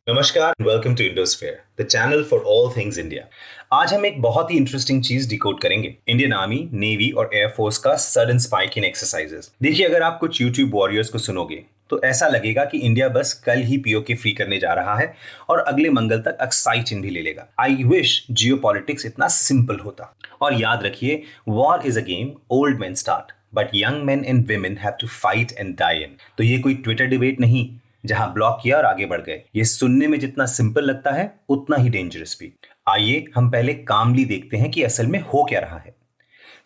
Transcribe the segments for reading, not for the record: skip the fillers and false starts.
नमस्कार, welcome to Indosphere, the channel for all things India. आज हम एक बहुत ही इंटरेस्टिंग चीज डिकोड करेंगे, इंडियन आर्मी, नेवी और एयरफोर्स का सडन स्पाइक इन एक्सरसाइजेस। देखिए, अगर आप कुछ यूट्यूब वॉरियर्स को सुनोगे तो ऐसा लगेगा कि इंडिया बस कल ही पीओके फ्री करने जा रहा है और अगले मंगल तक अक्साई चिन्ह भी ले लेगा। आई विश जियोपॉलिटिक्स इतना सिंपल होता। और याद रखिए, war is a game old men start but young men and women have to fight and die in. तो ये कोई ट्विटर डिबेट नहीं जहां ब्लॉक किया और आगे बढ़ गए। ये सुनने में जितना सिंपल लगता है उतना ही डेंजरस भी। आइए हम पहले कामली देखते हैं कि असल में हो क्या रहा है।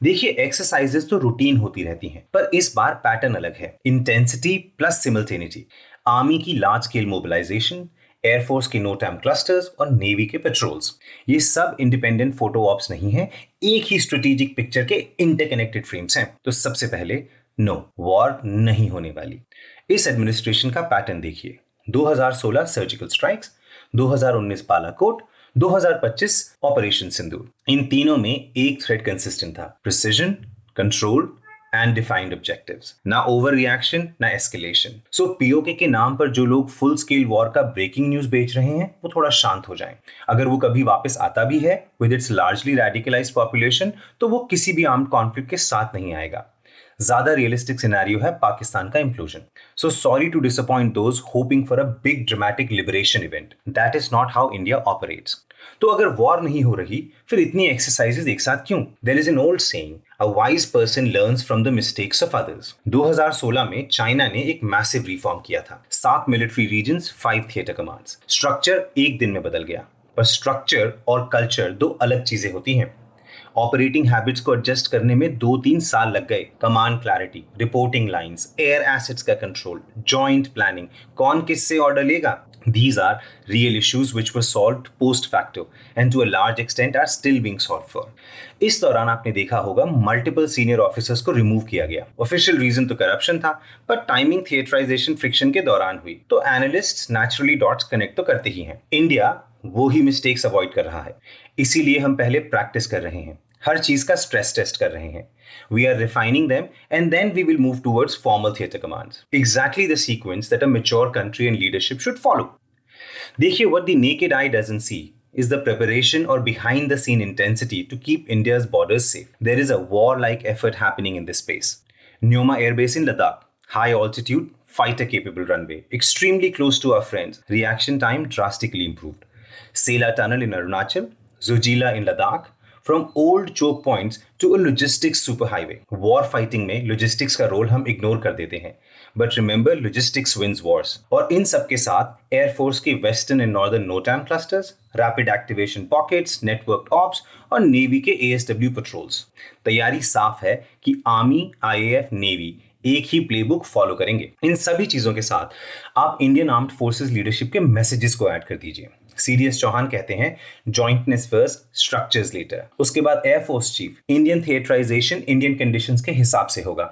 देखिए, एक्सरसाइजेस तो रूटीन होती रहती हैं, पर इस बार पैटर्न अलग है। Intensity plus simultaneity. आर्मी की लार्ज स्केल मोबिलाइजेशन, एयरफोर्स के नो टाइम क्लस्टर्स और नेवी के पेट्रोल्स, ये सब इंडिपेंडेंट फोटो ऑप्स नहीं है, एक ही स्ट्रेटेजिक पिक्चर के इंटरकनेक्टेड फ्रेम्स हैं। तो सबसे पहले, नो, वॉर नहीं होने वाली। इस एडमिनिस्ट्रेशन का पैटर्न देखिए। 2016 सर्जिकल स्ट्राइक्स, 2019 बालाकोट, 2025 ऑपरेशन सिंदूर। इन तीनों में एक थ्रेड कंसिस्टेंट था, precision, control and defined objectives. ना ओवर रिएक्शन, ना एस्केलेशन। सो पीओके के नाम पर जो लोग फुल स्केल वॉर का ब्रेकिंग न्यूज बेच रहे हैं वो थोड़ा शांत हो जाएं। अगर वो कभी वापस आता भी है with its largely radicalised population, तो वो किसी भी आर्म्ड कॉन्फ्लिक्ट के साथ नहीं आएगा। ज्यादा रियलिस्टिक सिनेरियो है पाकिस्तान का implosion. So sorry to disappoint those hoping for a big dramatic liberation event. That is not how India operates. तो अगर वॉर नहीं हो रही, फिर इतनी एक्सरसाइजेज एक साथ क्यों? There is an old saying, a wise person learns from the mistakes of others. 2016 में चाइना ने एक मैसिव रिफॉर्म किया था। 7 military regions, 5 theatre commands. Structure एक दिन में बदल गया, पर स्ट्रक्चर और कल्चर दो अलग चीजें होती हैं। ऑपरेटिंग हैबिट्स को एडजस्ट करने में 2-3 साल लग गए। Command clarity, reporting lines, air assets का कंट्रोल, जॉइंट प्लानिंग, कौन किससे ऑर्डर लेगा, these are real issues which were solved post facto and to a large extent are still being solved for. इस दौरान आपने देखा होगा मल्टीपल सीनियर ऑफिसर्स को रिमूव किया गया। ऑफिशियल रीजन तो करप्शन था, पर टाइमिंग थिएटराइजेशन फ्रिक्शन के दौरान हुई। तो एनालिस्ट्स नेचुरली डॉट्स कनेक्ट तो करते ही हैं। इंडिया वो ही मिस्टेक्स अवॉइड कर रहा है, इसीलिए हम पहले प्रैक्टिस कर रहे हैं, हर चीज का स्ट्रेस टेस्ट कर रहे हैं। We are refining them and then we will move towards formal theater commands. Exactly the sequence that a mature country and leadership should follow. देखिए, what the naked eye doesn't see is the preparation or behind the scene intensity to keep India's borders safe. There is a war-like effort happening in this space. Nyoma Air Base in Ladakh, high altitude, fighter capable runway, extremely close to our friends, reaction time drastically improved. Sela Tunnel in Arunachal, Zojila in Ladakh, from old choke points to a logistics superhighway. War fighting में logistics का role हम ignore कर देते हैं, but remember logistics wins wars. और इन सब के साथ एयरफोर्स के western and northern NOTAM clusters, rapid activation pockets, network ops और नेवी के एएसडब्ल्यू पेट्रोल्स। तैयारी साफ है कि आर्मी, आईएएफ, नेवी एक ही प्लेबुक फॉलो करेंगे। इन सभी चीजों के साथ आप इंडियन आर्म्ड फोर्सेस लीडरशिप के मैसेजेस को ऐड कर दीजिए। सीडीएस चौहान कहते हैं, जॉइंटनेस फर्स्ट, स्ट्रक्चर्स लेटर। उसके बाद air force chief, Indian theatrisation Indian conditions के हिसाब से होगा।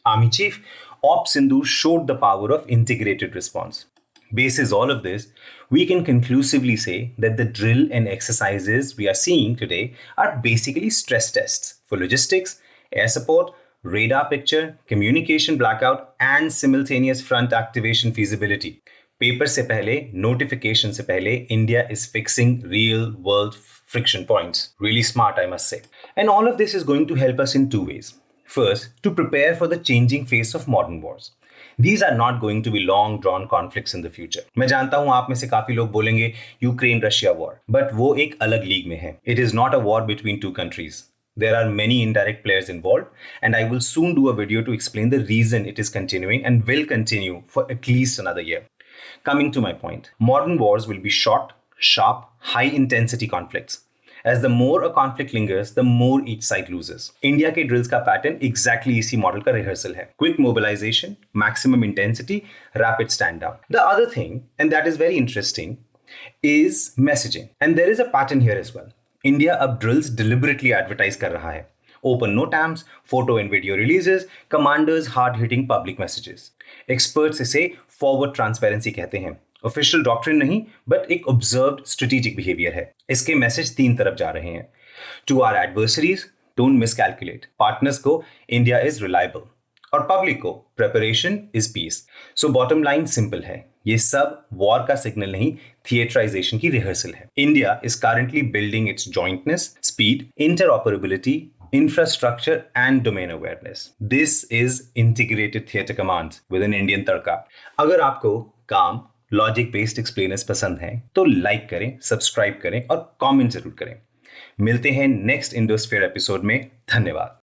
Army chief, op Sindoor showed the power of integrated response. Basis all of this, we can conclusively say that the drill and exercises we are seeing today are basically stress tests for logistics, air support, radar picture, communication blackout, and simultaneous front activation feasibility. Paper से पहले, notification से पहले, India is fixing real world friction points. Really smart, I must say. And all of this is going to help us in two ways. First, to prepare for the changing face of modern wars. These are not going to be long drawn conflicts in the future. मैं जानता हूं आप में से काफी लोग बोलेंगे Ukraine Russia war, but वो एक अलग लीग में है। It is not a war between two countries. There are many indirect players involved, and I will soon do a video to explain the reason it is continuing and will continue for at least another year. Coming to my point, modern wars will be short, sharp, high intensity conflicts. As the more a conflict lingers, the more each side loses. India के drills का pattern exactly इसी model का rehearsal है. Quick mobilization, maximum intensity, rapid stand down. The other thing, and that is very interesting, is messaging. And there is a pattern here as well. India अब drills deliberately advertise कर रहा है. Open NOTAMs, photo and video releases, commanders hard-hitting public messages. Experts इसे forward transparency कहते हैं. Official doctrine नहीं, but एक observed strategic behaviour है। इसके मैसेज 3 तरफ जा रहे हैं। To our adversaries, don't miscalculate. Partners को, इंडिया इज रिलायबल। और पब्लिक को, preparation is peace. So bottom line simple है, ये सब वॉर का सिग्नल नहीं, थिएटराइजेशन की रिहर्सल है. India is currently building its jointness, speed, interoperability, infrastructure and domain awareness. This is integrated theater commands with an Indian तड़का. अगर आपको काम लॉजिक बेस्ड एक्सप्लेनर्स पसंद हैं तो लाइक करें, सब्सक्राइब करें और कमेंट जरूर करें. मिलते हैं नेक्स्ट इंडोस्फेयर एपिसोड में. धन्यवाद.